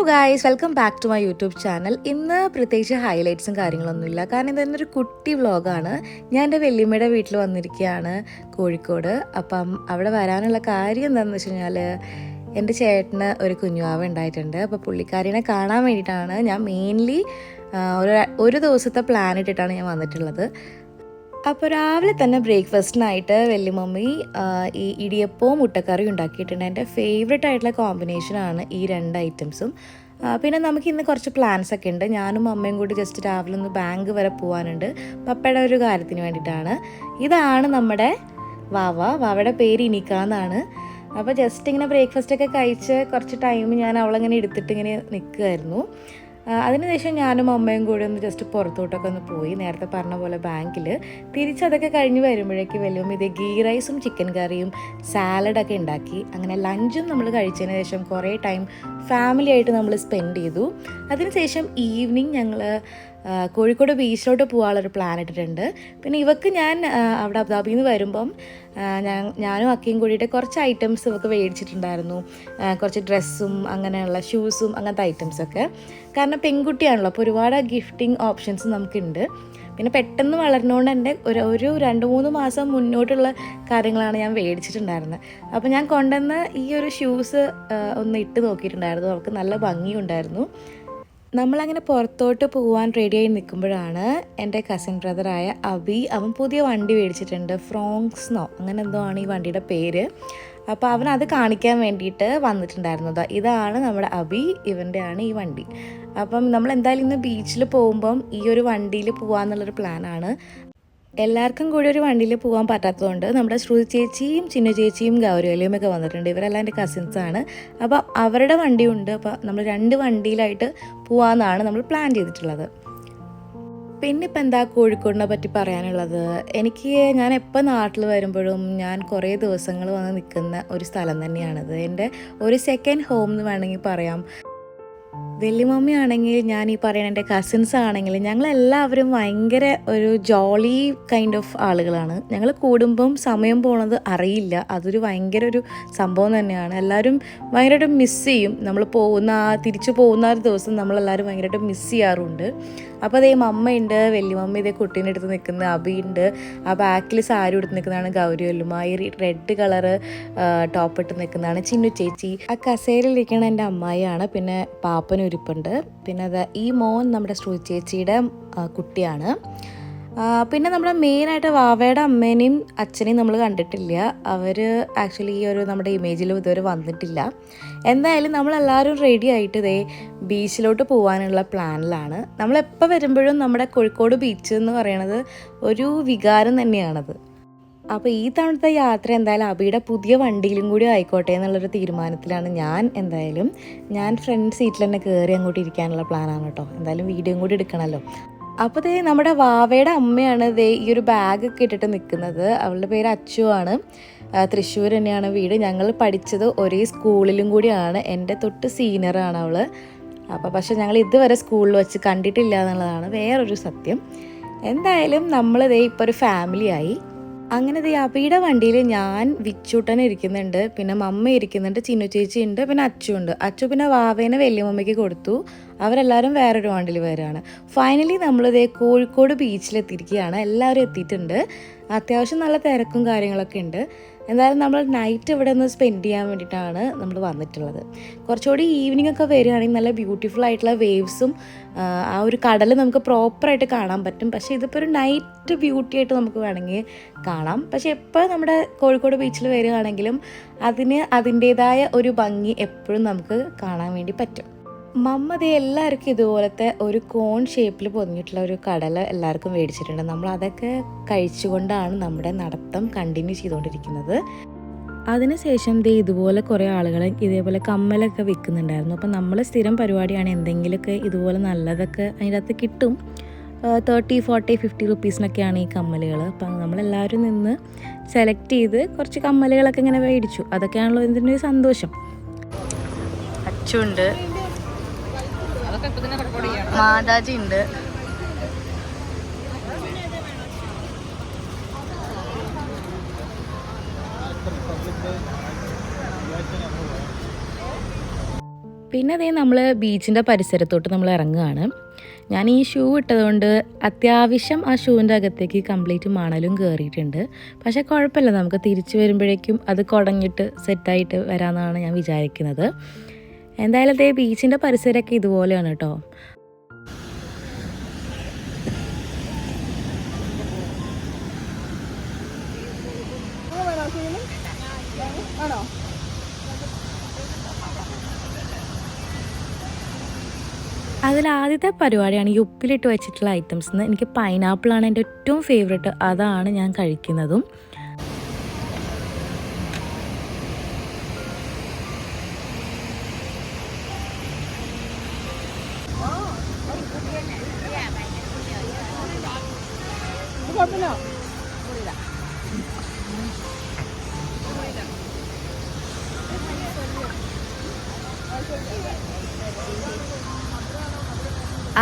Guys, welcome back to my YouTube channel. ഇന്ന് പ്രത്യേകിച്ച് ഹൈലൈറ്റ്സും കാര്യങ്ങളൊന്നുമില്ല, കാരണം ഇതൊരു കുട്ടി വ്ളോഗാണ്. ഞാൻ എൻ്റെ വല്യമ്മയുടെ വീട്ടിൽ വന്നിരിക്കുകയാണ്, കോഴിക്കോട്. അപ്പം അവിടെ വരാനുള്ള കാര്യം എന്താണെന്ന് വെച്ച് കഴിഞ്ഞാൽ, എൻ്റെ ചേട്ടന് ഒരു കുഞ്ഞുവാവ ഉണ്ടായിട്ടുണ്ട്. അപ്പോൾ പുള്ളിക്കാരിനെ കാണാൻ വേണ്ടിയിട്ടാണ് ഞാൻ മെയിൻലി ഒരു ദിവസത്തെ പ്ലാൻ ഇട്ടിട്ടാണ് ഞാൻ വന്നിട്ടുള്ളത്. അപ്പോൾ രാവിലെ തന്നെ ബ്രേക്ക്ഫാസ്റ്റിനായിട്ട് വല്യമ്മമ്മി ഈ ഇടിയപ്പവും മുട്ടക്കറിയും ഉണ്ടാക്കിയിട്ടുണ്ട്. എൻ്റെ ഫേവറേറ്റ് ആയിട്ടുള്ള കോമ്പിനേഷനാണ് ഈ രണ്ട് ഐറ്റംസും. പിന്നെ നമുക്ക് ഇന്ന് കുറച്ച് പ്ലാൻസ് ഒക്കെ ഉണ്ട്. ഞാനും അമ്മയും കൂടി ജസ്റ്റ് രാവിലെ ഒന്ന് ബാങ്ക് വരെ പോകാനുണ്ട്, പപ്പയുടെ ഒരു കാര്യത്തിന് വേണ്ടിയിട്ടാണ്. ഇതാണ് നമ്മുടെ വാവയുടെ പേര് ഇനിക്ക എന്നാണ്. അപ്പോൾ ജസ്റ്റ് ഇങ്ങനെ ബ്രേക്ക്ഫാസ്റ്റൊക്കെ കഴിച്ച് കുറച്ച് ടൈം ഞാൻ അവളങ്ങനെ എടുത്തിട്ട് ഇങ്ങനെ നിൽക്കുമായിരുന്നു. അതിനുശേഷം ഞാനും അമ്മയും കൂടി ഒന്ന് ജസ്റ്റ് പുറത്തോട്ടൊക്കെ ഒന്ന് പോയി, നേരത്തെ പറഞ്ഞ പോലെ ബാങ്കിൽ. തിരിച്ചതൊക്കെ കഴിഞ്ഞ് വരുമ്പോഴേക്ക് വലിയ ഇത് ഗീ റൈസും ചിക്കൻ കറിയും സാലഡൊക്കെ ഉണ്ടാക്കി. അങ്ങനെ ലഞ്ചും നമ്മൾ കഴിച്ചതിന് ശേഷം കുറേ ടൈം ഫാമിലി ആയിട്ട് നമ്മൾ സ്പെൻഡ് ചെയ്തു. അതിനുശേഷം ഈവനിങ് ഞങ്ങൾ കോഴിക്കോട് ബീച്ചിലോട്ട് പോകാനുള്ളൊരു പ്ലാൻ ഇട്ടിട്ടുണ്ട്. പിന്നെ ഇവക്ക് ഞാൻ അവിടെ അബുദാബിയിൽ നിന്ന് വരുമ്പം ഞാനും അക്കയും കൂടിയിട്ട് കുറച്ച് ഐറ്റംസ് ഇവക്ക് മേടിച്ചിട്ടുണ്ടായിരുന്നു. കുറച്ച് ഡ്രസ്സും അങ്ങനെയുള്ള ഷൂസും അങ്ങനത്തെ ഐറ്റംസൊക്കെ. കാരണം പെൺകുട്ടിയാണല്ലോ, അപ്പോൾ ഒരുപാട് ഗിഫ്റ്റിംഗ് ഓപ്ഷൻസ് നമുക്കുണ്ട്. പിന്നെ പെട്ടെന്ന് വളർന്നുകൊണ്ട് എൻ്റെ ഒരു 2-3 മാസം മുന്നോട്ടുള്ള കാര്യങ്ങളാണ് ഞാൻ മേടിച്ചിട്ടുണ്ടായിരുന്നത്. അപ്പോൾ ഞാൻ കൊണ്ടുവന്ന ഈ ഒരു ഷൂസ് ഒന്ന് ഇട്ട് നോക്കിയിട്ടുണ്ടായിരുന്നു, അവൾക്ക് നല്ല ഭംഗിയുണ്ടായിരുന്നു. നമ്മളങ്ങനെ പുറത്തോട്ട് പോകാൻ റെഡിയായി നിൽക്കുമ്പോഴാണ് എൻ്റെ കസിൻ ബ്രദറായ അബി, അവൻ പുതിയ വണ്ടി മേടിച്ചിട്ടുണ്ട്, ഫ്രോങ്സ്നോ അങ്ങനെ എന്തോ ആണ് ഈ വണ്ടിയുടെ പേര്. അപ്പോൾ അവൻ അത് കാണിക്കാൻ വേണ്ടിയിട്ട് വന്നിട്ടുണ്ടായിരുന്നത്. ഇതാണ് നമ്മുടെ അബി, ഇവൻ്റെയാണ് ഈ വണ്ടി. അപ്പം നമ്മൾ എന്തായാലും ഇന്ന് ബീച്ചിൽ പോകുമ്പം ഈ ഒരു വണ്ടിയിൽ പോകാമെന്നുള്ളൊരു പ്ലാനാണ്. എല്ലാവർക്കും കൂടി ഒരു വണ്ടിയിൽ പോകാൻ പറ്റാത്തതുകൊണ്ട് നമ്മുടെ ശ്രുതി ചേച്ചിയും ചിന്നു ചേച്ചിയും ഗൗരിയലയും ഒക്കെ വന്നിട്ടുണ്ട്. ഇവരെല്ലാം എൻ്റെ കസിൻസാണ്. അപ്പോൾ അവരുടെ വണ്ടിയുണ്ട്. അപ്പോൾ നമ്മൾ 2 വണ്ടിയിലായിട്ട് പോകാമെന്നാണ് നമ്മൾ പ്ലാൻ ചെയ്തിട്ടുള്ളത്. പിന്നെ ഇപ്പം എന്താ കോഴിക്കോടിനെ പറ്റി പറയാനുള്ളത്, ഞാൻ എപ്പോൾ നാട്ടിൽ വരുമ്പോഴും ഞാൻ കുറേ ദിവസങ്ങൾ വന്ന് നിൽക്കുന്ന ഒരു സ്ഥലം തന്നെയാണിത്. എൻ്റെ ഒരു സെക്കൻഡ് ഹോം എന്ന് വേണമെങ്കിൽ പറയാം. വല്യമ്മ ആണെങ്കിൽ, ഞാൻ ഈ പറയുന്ന എൻ്റെ കസിൻസ് ആണെങ്കിൽ, ഞങ്ങളെല്ലാവരും ഭയങ്കര ഒരു ജോളി കൈൻഡ് ഓഫ് ആളുകളാണ്. ഞങ്ങൾ കൂടുമ്പം സമയം പോണത് അറിയില്ല. അതൊരു ഭയങ്കര ഒരു സംഭവം തന്നെയാണ്. എല്ലാവരും ഭയങ്കരമായിട്ട് മിസ് ചെയ്യും. നമ്മൾ തിരിച്ചു പോകുന്ന ഒരു ദിവസം നമ്മളെല്ലാവരും ഭയങ്കരമായിട്ട് മിസ് ചെയ്യാറുണ്ട്. അപ്പോൾ അതേ മമ്മയുണ്ട്, വല്യമ്മ ഇതേ കുട്ടീൻ്റെ അടുത്ത് നിൽക്കുന്ന അബിയുണ്ട്, ആ ബാക്കിൽ സാരി എടുത്ത് നിൽക്കുന്നതാണ് ഗൗരിയല്ലുമ്മ, ഈ റെഡ് കളറ് ടോപ്പ് ഇട്ട് നിൽക്കുന്നതാണ് ചിന്നു ചേച്ചി, ആ കസേരയിലിരിക്കണ എൻ്റെ അമ്മായിയാണ്. പിന്നെ പാപ്പനും ഇരിപ്പുണ്ട്. പിന്നെ അത് ഈ മോൻ നമ്മുടെ ശ്രുതി ചേച്ചിയുടെ കുട്ടിയാണ്. പിന്നെ നമ്മുടെ മെയിനായിട്ട് വാവയുടെ അമ്മേനെയും അച്ഛനെയും നമ്മൾ കണ്ടിട്ടില്ല. അവർ ആക്ച്വലി ഈ ഒരു നമ്മുടെ ഇമേജിലും ഇതുവരെ വന്നിട്ടില്ല. എന്തായാലും നമ്മളെല്ലാവരും റെഡി ആയിട്ട് ഇതേ ബീച്ചിലോട്ട് പോകാനുള്ള പ്ലാനിലാണ്. നമ്മളെപ്പോൾ വരുമ്പോഴും നമ്മുടെ കോഴിക്കോട് ബീച്ച് എന്ന് പറയണത് ഒരു വികാരം തന്നെയാണത്. അപ്പോൾ ഈ തവണത്തെ യാത്ര എന്തായാലും അബിയുടെ പുതിയ വണ്ടിയിലും കൂടി ആയിക്കോട്ടെ എന്നുള്ളൊരു തീരുമാനത്തിലാണ് ഞാൻ ഫ്രണ്ട് സീറ്റിൽ തന്നെ കയറി അങ്ങോട്ട് ഇരിക്കാനുള്ള പ്ലാനാണ് കേട്ടോ. എന്തായാലും വീഡിയോയും കൂടി എടുക്കണമല്ലോ. അപ്പോൾ നമ്മുടെ വാവയുടെ അമ്മയാണ് ഈ ഒരു ബാഗൊക്കെ ഇട്ടിട്ട് നിൽക്കുന്നത്. അവളുടെ പേര് അച്ചു ആണ്. തൃശ്ശൂർ തന്നെയാണ് വീട്. ഞങ്ങൾ പഠിച്ചത് ഒരേ സ്കൂളിലും കൂടിയാണ്. എൻ്റെ തൊട്ട് സീനിയറാണ് അവൾ. അപ്പോൾ പക്ഷേ ഞങ്ങൾ ഇതുവരെ സ്കൂളിൽ വെച്ച് കണ്ടിട്ടില്ല എന്നുള്ളതാണ് വേറൊരു സത്യം. എന്തായാലും നമ്മൾ ഇപ്പോൾ ഒരു ഫാമിലിയായി. അങ്ങനെ അബിയുടെ വണ്ടിയിൽ ഞാൻ വിച്ചൂട്ടൻ ഇരിക്കുന്നുണ്ട്, പിന്നെ മമ്മ ഇരിക്കുന്നുണ്ട്, ചിന്നു ചേച്ചി ഉണ്ട്, പിന്നെ അച്ചുണ്ട്. അച്ചു പിന്നെ വാവേനെ വല്യമ്മയ്ക്ക് കൊടുത്തു. അവരെല്ലാവരും വേറൊരു വണ്ടിയിൽ വരികയാണ്. ഫൈനലി നമ്മൾ കോഴിക്കോട് ബീച്ചിലെത്തിയിരിക്കുകയാണ്. എല്ലാവരും എത്തിയിട്ടുണ്ട്. അത്യാവശ്യം നല്ല തിരക്കും കാര്യങ്ങളൊക്കെ ഉണ്ട്. എന്തായാലും നമ്മൾ നൈറ്റ് ഇവിടെ ഒന്ന് സ്പെൻഡ് ചെയ്യാൻ വേണ്ടിയിട്ടാണ് നമ്മൾ വന്നിട്ടുള്ളത്. കുറച്ചുകൂടി ഈവനിങ് ഒക്കെ വരികയാണെങ്കിൽ നല്ല ബ്യൂട്ടിഫുൾ ആയിട്ടുള്ള വേവ്സും ആ ഒരു കടൽ നമുക്ക് പ്രോപ്പറായിട്ട് കാണാൻ പറ്റും. പക്ഷേ ഇതിപ്പോൾ ഒരു നൈറ്റ് ബ്യൂട്ടി ആയിട്ട് നമുക്ക് വേണമെങ്കിൽ കാണാം. പക്ഷേ എപ്പോൾ നമ്മുടെ കോഴിക്കോട് ബീച്ചിൽ വരികയാണെങ്കിലും അതിന് അതിൻ്റേതായ ഒരു ഭംഗി എപ്പോഴും നമുക്ക് കാണാൻ വേണ്ടി പറ്റും. എല്ലാവർക്കും ഇതുപോലത്തെ ഒരു കോൺ ഷേപ്പിൽ പൊതിഞ്ഞിട്ടുള്ള ഒരു കടല എല്ലാവർക്കും മേടിച്ചിട്ടുണ്ട്. നമ്മൾ അതൊക്കെ കഴിച്ചുകൊണ്ടാണ് നമ്മുടെ നടത്തം കണ്ടിന്യൂ ചെയ്തുകൊണ്ടിരിക്കുന്നത്. അതിനുശേഷം ഇതുപോലെ കുറേ ആളുകൾ ഇതേപോലെ കമ്മലൊക്കെ വിൽക്കുന്നുണ്ടായിരുന്നു. അപ്പം നമ്മൾ സ്ഥിരം പരിപാടിയാണ്, എന്തെങ്കിലുമൊക്കെ ഇതുപോലെ നല്ലതൊക്കെ അതിൻ്റെ അകത്ത് കിട്ടും. 30, 40, 50 റുപ്പീസിനൊക്കെയാണ് ഈ കമ്മലുകൾ. അപ്പം നമ്മളെല്ലാവരും നിന്ന് സെലക്ട് ചെയ്ത് കുറച്ച് കമ്മലുകളൊക്കെ ഇങ്ങനെ മേടിച്ചു. അതൊക്കെയാണല്ലോ ഇതിൻ്റെ ഒരു സന്തോഷം. അച്ചുണ്ട്, മാതാജി ഉണ്ട്. പിന്നെ അതേ നമ്മൾ ബീച്ചിൻ്റെ പരിസരത്തോട്ട് നമ്മൾ ഇറങ്ങുകയാണ്. ഞാൻ ഈ ഷൂ ഇട്ടതുകൊണ്ട് അത്യാവശ്യം ആ ഷൂവിൻ്റെ അകത്തേക്ക് കംപ്ലീറ്റ് മണലും കയറിയിട്ടുണ്ട്. പക്ഷേ കുഴപ്പമില്ല, നമുക്ക് തിരിച്ചു വരുമ്പോഴേക്കും അത് കുടഞ്ഞിട്ട് സെറ്റായിട്ട് വരാമെന്നാണ് ഞാൻ വിചാരിക്കുന്നത്. എന്തായാലും അതേ ബീച്ചിൻ്റെ പരിസരമൊക്കെ ഇതുപോലെയാണ് കേട്ടോ. അതിലാദ്യത്തെ പരിപാടിയാണ് ഈ ഉപ്പിലിട്ട് വെച്ചിട്ടുള്ള ഐറ്റംസ്. എനിക്ക് പൈനാപ്പിളാണ് എൻ്റെ ഏറ്റവും ഫേവറേറ്റ്, അതാണ് ഞാൻ കഴിക്കുന്നതും.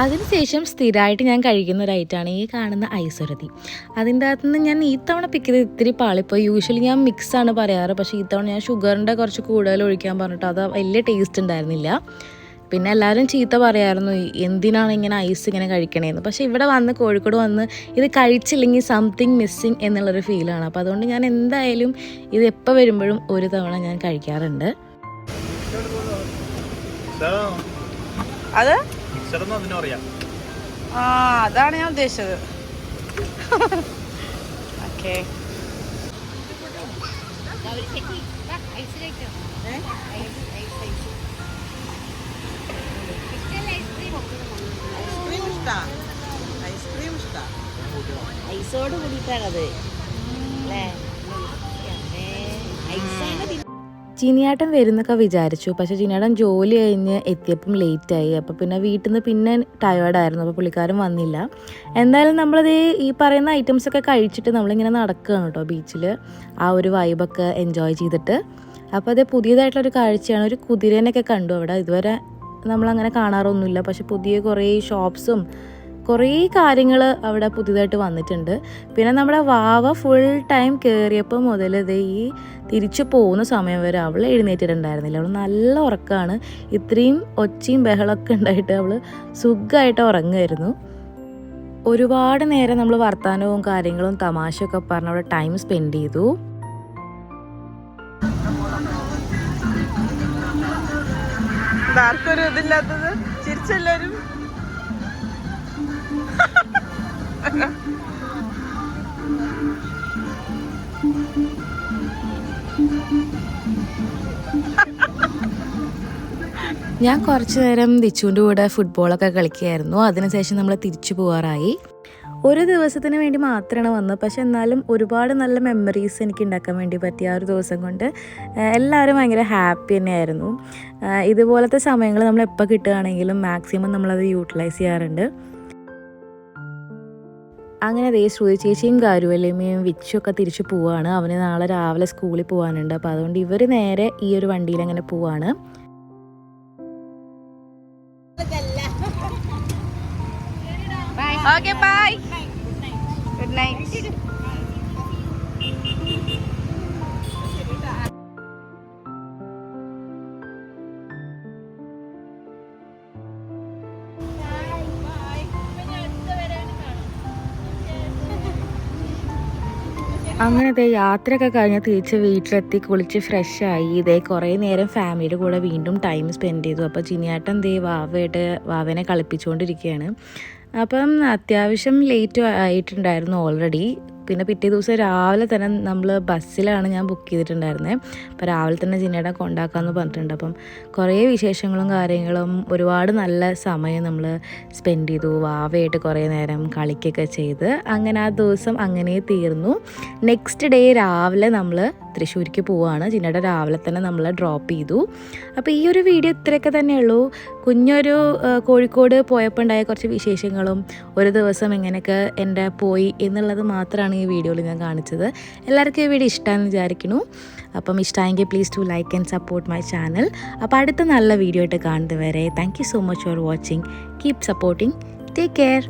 അതിനുശേഷം സ്ഥിരമായിട്ട് ഞാൻ കഴിക്കുന്ന ഒരു ഐറ്റമാണ് ഈ കാണുന്ന ഐസുരതി. അതിൻ്റെ അകത്തുനിന്ന് ഞാൻ ഈ തവണ പിക്ക് ചെയ്ത് ഇത്തിരി പാളിപ്പോൾ. യൂഷ്വലി ഞാൻ മിക്സാണ് പറയാറ്, പക്ഷേ ഈ തവണ ഞാൻ ഷുഗറിൻ്റെ കുറച്ച് കൂടുതൽ ഒഴിക്കാൻ പറഞ്ഞിട്ട് അത് വലിയ ടേസ്റ്റ് ഉണ്ടായിരുന്നില്ല. പിന്നെ എല്ലാവരും ചീത്ത പറയായിരുന്നു എന്തിനാണ് ഇങ്ങനെ ഐസ് ഇങ്ങനെ കഴിക്കണേന്ന്. പക്ഷേ ഇവിടെ വന്ന് കോഴിക്കോട് വന്ന് ഇത് കഴിച്ചില്ലെങ്കിൽ സംതിങ് മിസ്സിങ് എന്നുള്ളൊരു ഫീലാണ്. അപ്പോൾ അതുകൊണ്ട് ഞാൻ എന്തായാലും ഇത് എപ്പോൾ വരുമ്പോഴും ഒരു തവണ ഞാൻ കഴിക്കാറുണ്ട്. അത് അതാണ് ഞാൻ ഉദ്ദേശിച്ചത്. ഓക്കെ, ഐസോട് കൂടിയിട്ടാണത് അല്ലേ? ജിനിയാട്ടൻ വരുന്നൊക്കെ വിചാരിച്ചു, പക്ഷേ ജിനിയാട്ടൻ ജോലി കഴിഞ്ഞ് എത്തിയപ്പം ലേറ്റായി. അപ്പോൾ പിന്നെ വീട്ടിൽ നിന്ന് പിന്നെ ടയേർഡായിരുന്നു, അപ്പോൾ പുള്ളിക്കാരൻ വന്നില്ല. എന്തായാലും നമ്മളത് ഈ പറയുന്ന ഐറ്റംസൊക്കെ കഴിച്ചിട്ട് നമ്മളിങ്ങനെ നടക്കുകയാണ് കേട്ടോ ബീച്ചിൽ, ആ ഒരു വൈബൊക്കെ എൻജോയ് ചെയ്തിട്ട്. അപ്പോൾ അത് പുതിയതായിട്ടുള്ളൊരു കാഴ്ചയാണ്. ഒരു കുതിരേനൊക്കെ കണ്ടു അവിടെ. ഇതുവരെ നമ്മളങ്ങനെ കാണാറൊന്നുമില്ല, പക്ഷെ പുതിയ കുറേ ഷോപ്സും കുറേ കാര്യങ്ങൾ അവിടെ പുതിയതായിട്ട് വന്നിട്ടുണ്ട്. പിന്നെ നമ്മുടെ വാവ ഫുൾ ടൈം കയറിയപ്പോൾ മുതൽ ഇത് ഈ തിരിച്ചു പോകുന്ന സമയം വരെ അവൾ എഴുന്നേറ്റിട്ടുണ്ടായിരുന്നില്ല. അവൾ നല്ല ഉറക്കമാണ്. ഇത്രയും ഒച്ചയും ബഹളമൊക്കെ ഉണ്ടായിട്ട് അവൾ സുഖമായിട്ട് ഉറങ്ങുമായിരുന്നു. ഒരുപാട് നേരം നമ്മൾ വർത്തമാനവും കാര്യങ്ങളും തമാശയൊക്കെ പറഞ്ഞ് അവിടെ ടൈം സ്പെൻഡ് ചെയ്തു. ആർക്കൊരു ഇതില്ലാത്തത് ചിരിച്ചെല്ലാരും. ഞാൻ കുറച്ച് നേരം ദിച്ചുവിൻ്റെ കൂടെ ഫുട്ബോളൊക്കെ കളിക്കുകയായിരുന്നു. അതിനുശേഷം നമ്മൾ തിരിച്ചു പോകാറായി. ഒരു ദിവസത്തിന് വേണ്ടി മാത്രമാണ് വന്നത്, പക്ഷെ എന്നാലും ഒരുപാട് നല്ല മെമ്മറീസ് എനിക്ക് ഉണ്ടാക്കാൻ വേണ്ടി പറ്റിയ ആ ഒരു ദിവസം കൊണ്ട് എല്ലാവരും ഭയങ്കര ഹാപ്പി തന്നെയായിരുന്നു. ഇതുപോലത്തെ സമയങ്ങൾ നമ്മൾ എപ്പോൾ കിട്ടുകയാണെങ്കിലും മാക്സിമം നമ്മളത് യൂട്ടിലൈസ് ചെയ്യാറുണ്ട്. അങ്ങനെ ദേ ശ്രുതി ചേച്ചിയും കാരുവല്യമ്മയും വിച്ചൊക്കെ തിരിച്ചു പോവാണ്. അവന് നാളെ രാവിലെ സ്കൂളിൽ പോകാനുണ്ട്. അപ്പോൾ അതുകൊണ്ട് ഇവർ നേരെ ഈ ഒരു വണ്ടിയിൽ അങ്ങനെ പോവാണ്. Okay, bye, good night. അങ്ങനത്തെ യാത്രയൊക്കെ കഴിഞ്ഞ് തിരിച്ച് വീട്ടിലെത്തി കുളിച്ച് ഫ്രഷായി. ഇതേ കുറേ നേരം ഫാമിലിയുടെ കൂടെ വീണ്ടും ടൈം സ്പെൻഡ് ചെയ്തു. അപ്പോൾ ജിനിയാട്ടൻ ദേ വാവേനെ കളിപ്പിച്ചുകൊണ്ടിരിക്കുകയാണ്. അപ്പം അത്യാവശ്യം ലേറ്റ് ആയിട്ടുണ്ടായിരുന്നു ഓൾറെഡി. പിന്നെ പിറ്റേ ദിവസം രാവിലെ തന്നെ നമ്മൾ ബസ്സിലാണ് ഞാൻ ബുക്ക് ചെയ്തിട്ടുണ്ടായിരുന്നത്. അപ്പോൾ രാവിലെ തന്നെ ജിനേട്ടൻ കൊണ്ടാക്കാമെന്ന് പറഞ്ഞിട്ടുണ്ട്. അപ്പം കുറേ വിശേഷങ്ങളും കാര്യങ്ങളും ഒരുപാട് നല്ല സമയം നമ്മൾ സ്പെൻഡ് ചെയ്തു. വാവയായിട്ട് കുറേ നേരം കളിക്കുകയൊക്കെ ചെയ്ത് അങ്ങനെ ആ ദിവസം അങ്ങനെ തീർന്നു. നെക്സ്റ്റ് ഡേ രാവിലെ നമ്മൾ തൃശ്ശൂർക്ക് പോവുകയാണ്. ജിനേട്ടൻ രാവിലെ തന്നെ നമ്മൾ ഡ്രോപ്പ് ചെയ്തു. അപ്പോൾ ഈ ഒരു വീഡിയോ ഇത്രയൊക്കെ തന്നെയുള്ളൂ. കുഞ്ഞൊരു കോഴിക്കോട് പോയപ്പോൾ ഉണ്ടായ കുറച്ച് വിശേഷങ്ങളും ഒരു ദിവസം എങ്ങനെയൊക്കെ എൻ്റെ പോയി എന്നുള്ളത് മാത്രമാണ് ഈ വീഡിയോയിൽ ഞാൻ കാണിച്ചത്. എല്ലാവർക്കും ഈ വീഡിയോ ഇഷ്ടമാണെന്ന് വിചാരിക്കുന്നു. അപ്പം ഇഷ്ടമായെങ്കിൽ please to like and support my channel. അപ്പോൾ അടുത്ത നല്ല വീഡിയോ ആയിട്ട് കാണുന്നത് വരെ thank you so much for watching. Keep supporting. Take care.